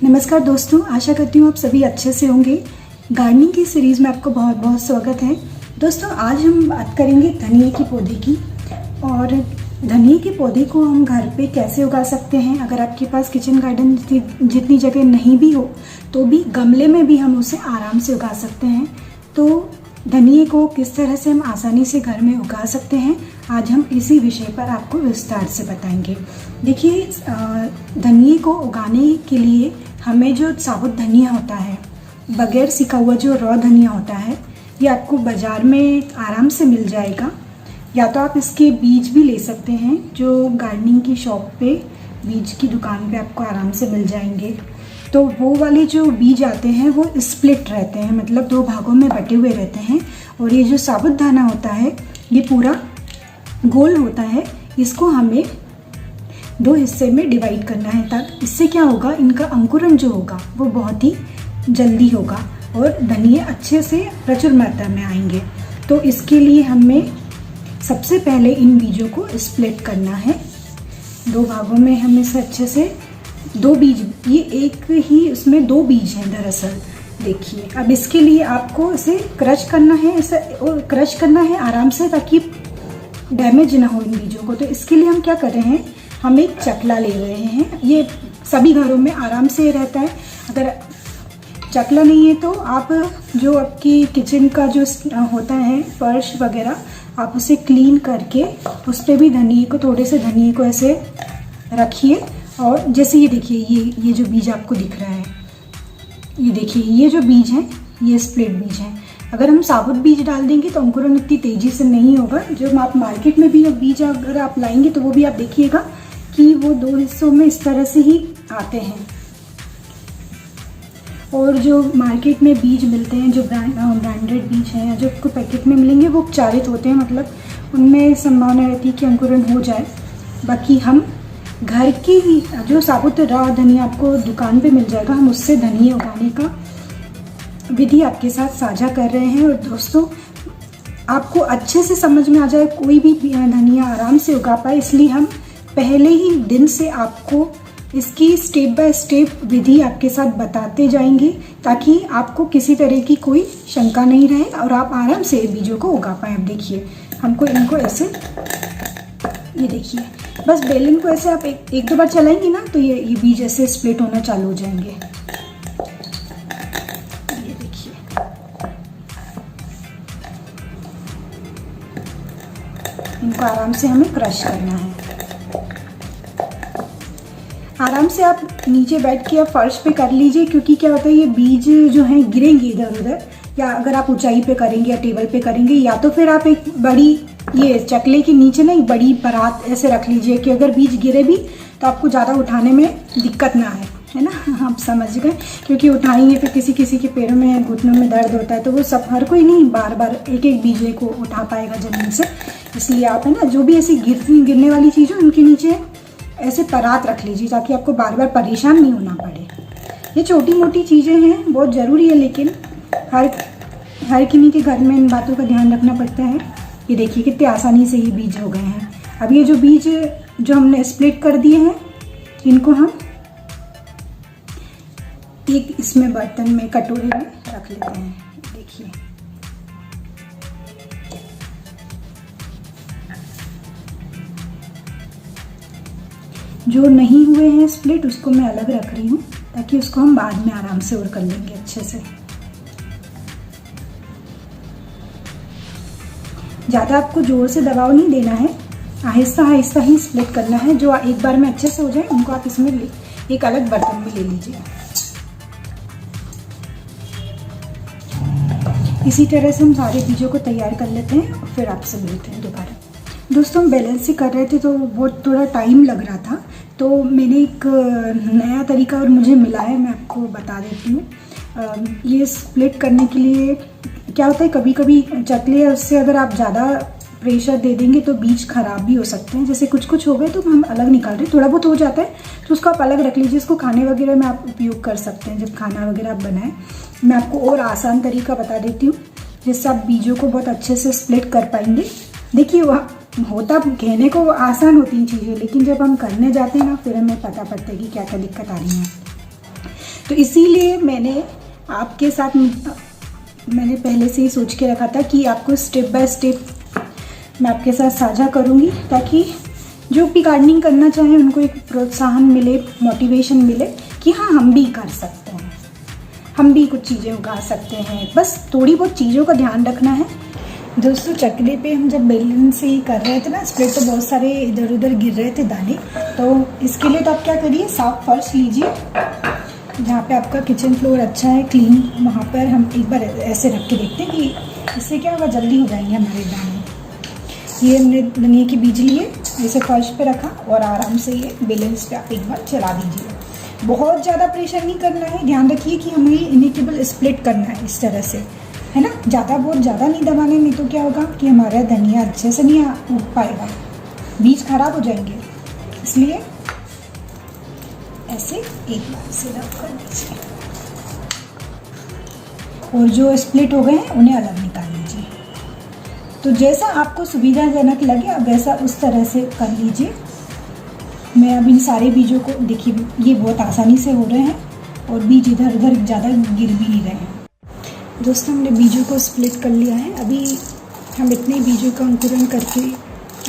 नमस्कार दोस्तों, आशा करती हूँ आप सभी अच्छे से होंगे। गार्डनिंग की सीरीज़ में आपको बहुत बहुत स्वागत है। दोस्तों, आज हम बात करेंगे धनिए के पौधे की। और धनिए के पौधे को हम घर पे कैसे उगा सकते हैं। अगर आपके पास किचन गार्डन जितनी जगह नहीं भी हो तो भी गमले में भी हम उसे आराम से उगा सकते हैं। तो धनिए को किस तरह से हम आसानी से घर में उगा सकते हैं, आज हम इसी विषय पर आपको विस्तार से बताएंगे। देखिए, धनिए को उगाने के लिए हमें जो साबुत धनिया होता है, बगैर सिका हुआ जो रॉ धनिया होता है, ये आपको बाज़ार में आराम से मिल जाएगा। या तो आप इसके बीज भी ले सकते हैं, जो गार्डनिंग की शॉप पे बीज की दुकान पे आपको आराम से मिल जाएंगे। तो वो वाले जो बीज आते हैं वो स्प्लिट रहते हैं, मतलब दो भागों में बटे हुए रहते हैं। और ये जो साबुत दाना होता है ये पूरा गोल होता है। इसको हमें दो हिस्से में डिवाइड करना है, ताकि इससे क्या होगा, इनका अंकुरण जो होगा वो बहुत ही जल्दी होगा और धनिए अच्छे से प्रचुर मात्रा में आएंगे। तो इसके लिए हमें सबसे पहले इन बीजों को स्प्लिट करना है। दो भागों में हमें इसे अच्छे से दो बीज, ये एक ही उसमें दो बीज हैं दरअसल। देखिए, अब इसके लिए आपको इसे क्रश करना है, इसे और क्रश करना है आराम से, ताकि डैमेज ना हो इन बीजों को। तो इसके लिए हम क्या कर रहे हैं, हम एक चकला ले रहे हैं। ये सभी घरों में आराम से रहता है। अगर चकला नहीं है तो आप जो आपकी किचन का जो होता है फर्श वगैरह, आप उसे क्लीन करके उस पर भी धनिए को, थोड़े से धनिए को ऐसे रखिए। और जैसे ये देखिए, ये जो बीज आपको दिख रहा है, ये देखिए, ये जो बीज हैं ये स्प्लिट बीज हैं। अगर हम साबुत बीज डाल देंगे तो अंकुरण इतनी तेज़ी से नहीं होगा। जो आप मार्केट में भी बीज अगर आप लाएंगे तो वो भी आप देखिएगा कि वो दो हिस्सों में इस तरह से ही आते हैं। और जो मार्केट में बीज मिलते हैं, जो ब्रांडेड बीज हैं, या जो आपको पैकेट में मिलेंगे, वो उपचारित होते हैं, मतलब उनमें संभावना रहती है कि अंकुरण हो जाए। बाकी हम घर की ही जो साबुत रॉ धनिया आपको दुकान पे मिल जाएगा, हम उससे धनिया उगाने का विधि आपके साथ साझा कर रहे हैं। और दोस्तों, आपको अच्छे से समझ में आ जाए, कोई भी धनिया आराम से उगा पाए, इसलिए हम पहले ही दिन से आपको इसकी स्टेप बाय स्टेप विधि आपके साथ बताते जाएंगे, ताकि आपको किसी तरह की कोई शंका नहीं रहे और आप आराम से बीजों को उगा पाएँ। अब देखिए, हमको इनको ऐसे, ये देखिए, बस बेलन को ऐसे आप एक दो बार चलाएंगे ना, तो ये बीज ऐसे स्प्लिट होना चालू हो जाएंगे। ये देखिए, इनको आराम से हमें क्रश करना है। आराम से आप नीचे बैठ के आप फर्श पे कर लीजिए, क्योंकि क्या होता है, ये बीज जो हैं गिरेंगे इधर उधर। या अगर आप ऊंचाई पे करेंगे या टेबल पे करेंगे, या तो फिर आप एक बड़ी, ये चकले के नीचे ना एक बड़ी परात ऐसे रख लीजिए कि अगर बीज गिरे भी तो आपको ज़्यादा उठाने में दिक्कत ना आए, है ना। आप समझ गए, क्योंकि उठाएंगे फिर किसी के पैरों में, घुटनों में दर्द होता है, तो वो सब हर कोई नहीं बार बार एक एक बीज को उठा पाएगा ज़मीन से। इसलिए आप, है ना, जो भी ऐसी गिरने वाली चीज़ हो, उनके नीचे ऐसे परात रख लीजिए, ताकि आपको बार बार परेशान नहीं होना पड़े। ये छोटी मोटी चीज़ें हैं, बहुत ज़रूरी है, लेकिन हर किन्हीं के घर में इन बातों का ध्यान रखना पड़ता है। ये देखिए, कितने आसानी से ये बीज हो गए हैं। अब ये जो बीज जो हमने स्प्लिट कर दिए हैं, इनको हम एक इसमें बर्तन में, कटोरे में रख लेते हैं। देखिए, जो नहीं हुए हैं स्प्लिट, उसको मैं अलग रख रही हूँ, ताकि उसको हम बाद में आराम से और कर लेंगे अच्छे से। ज़्यादा आपको जोर से दबाव नहीं देना है, आहिस्ता आहिस्ता ही स्प्लिट करना है। जो एक बार में अच्छे से हो जाए, उनको आप इसमें एक अलग बर्तन में ले लीजिए। इसी तरह से हम सारे बीजों को तैयार कर लेते हैं और फिर आपसे मिलते हैं दोबारा। दोस्तों, हम बैलेंस ही कर रहे थे तो बहुत थोड़ा टाइम लग रहा था, तो मैंने एक नया तरीका और मुझे मिला है, मैं आपको बता देती हूँ। ये स्प्लिट करने के लिए क्या होता है, कभी कभी चकले है उससे अगर आप ज़्यादा प्रेशर दे देंगे तो बीज खराब भी हो सकते हैं। जैसे कुछ हो गए तो हम अलग निकाल रहे हैं, थोड़ा बहुत हो जाता है तो उसको आप अलग रख लीजिए। इसको खाने वगैरह में आप उपयोग कर सकते हैं, जब खाना वगैरह आप बनाएं। मैं आपको और आसान तरीका बता देती हूँ, जिससे आप बीजों को बहुत अच्छे से स्प्लिट कर पाएंगे। देखिए, वह होता कहने को आसान होती हैं चीज़ें, लेकिन जब हम करने जाते हैं ना, फिर हमें पता पड़ता है कि क्या क्या दिक्कत आ रही है। तो इसीलिए मैंने आपके साथ मैंने पहले से ही सोच के रखा था कि आपको स्टेप बाय स्टेप मैं आपके साथ साझा करूँगी, ताकि जो भी गार्डनिंग करना चाहें उनको एक प्रोत्साहन मिले, मोटिवेशन मिले कि हाँ हम भी कर सकते हैं, हम भी कुछ चीज़ें उगा सकते हैं। बस थोड़ी बहुत चीज़ों का ध्यान रखना है। दोस्तों चकले पे हम जब बेलन से ही कर रहे थे ना स्प्रे, तो बहुत सारे इधर उधर गिर रहे थे दाने। तो इसके लिए तो आप क्या करिए, साफ फर्श लीजिए, जहाँ पे आपका किचन फ्लोर अच्छा है क्लीन, वहाँ पर हम एक बार ऐसे रख के देखते हैं कि इससे क्या होगा, जल्दी हो जाएंगे हमारे दाने। ये हमने धनिया के बीज लिए, इसे फर्श पे रखा और आराम से ये बेलेंस पे आप एक बार चला दीजिए। बहुत ज़्यादा प्रेशर नहीं करना है, ध्यान रखिए कि हमें इनिटेबल स्प्लिट करना है इस तरह से, है ना। बहुत ज़्यादा नहीं दबाने, नहीं तो क्या होगा कि हमारा धनिया अच्छे से नहीं उग पाएगा, बीज खराब हो जाएंगे। इसलिए ऐसे एक बार से रब कर दीजिए और जो स्प्लिट हो गए हैं उन्हें अलग निकाल लीजिए। तो जैसा आपको सुविधाजनक लगे अब वैसा उस तरह से कर लीजिए। मैं अब इन सारे बीजों को देखिए, ये बहुत आसानी से हो रहे हैं और बीज इधर उधर ज़्यादा गिर भी नहीं रहे हैं। दोस्तों हमने बीजों को स्प्लिट कर लिया है। अभी हम इतने बीजों का अंकुरण करके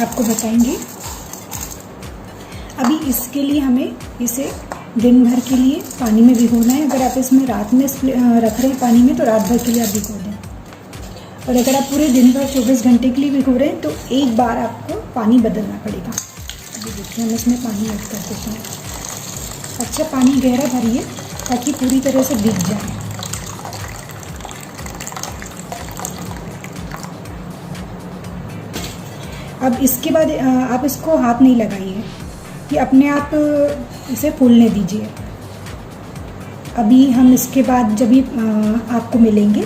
आपको बताएंगे। अभी इसके लिए हमें इसे दिन भर के लिए पानी में भिगोना है। अगर आप इसमें रात में रख रहे हैं पानी में तो रात भर के लिए आप भिगो दें, और अगर आप पूरे दिन भर 24 घंटे के लिए भिगो रहे हैं तो एक बार आपको पानी बदलना पड़ेगा। अभी देखिए हम इसमें पानी ऐड कर देते हैं। अच्छा पानी गहरा भरिए ताकि पूरी तरह से भीग जाए। अब इसके बाद आप इसको हाथ नहीं लगाइए, कि अपने आप इसे फूलने दीजिए। अभी हम इसके बाद जब भी आपको मिलेंगे,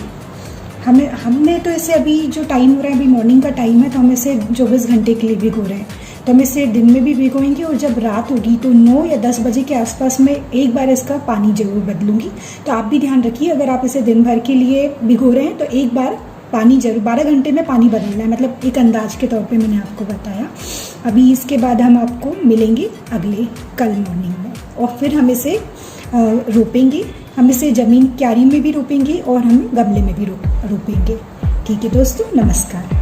हमने तो इसे अभी जो टाइम हो रहा है, अभी मॉर्निंग का टाइम है, तो हम इसे 24 घंटे के लिए भिगो रहे हैं। तो हम इसे दिन में भी भिगोएंगे और जब रात होगी तो 9 या 10 बजे के आसपास में एक बार इसका पानी जरूर बदलूंगी। तो आप भी ध्यान रखिए, अगर आप इसे दिन भर के लिए भिगो रहे हैं तो एक बार पानी जरूर, 12 घंटे में पानी बदलना है, मतलब एक अंदाज के तौर पे मैंने आपको बताया। अभी इसके बाद हम आपको मिलेंगे कल मॉर्निंग में, और फिर हम इसे रोपेंगे। हम इसे ज़मीन क्यारी में भी रोपेंगे और हम गमले में भी रोपेंगे। ठीक है दोस्तों, नमस्कार।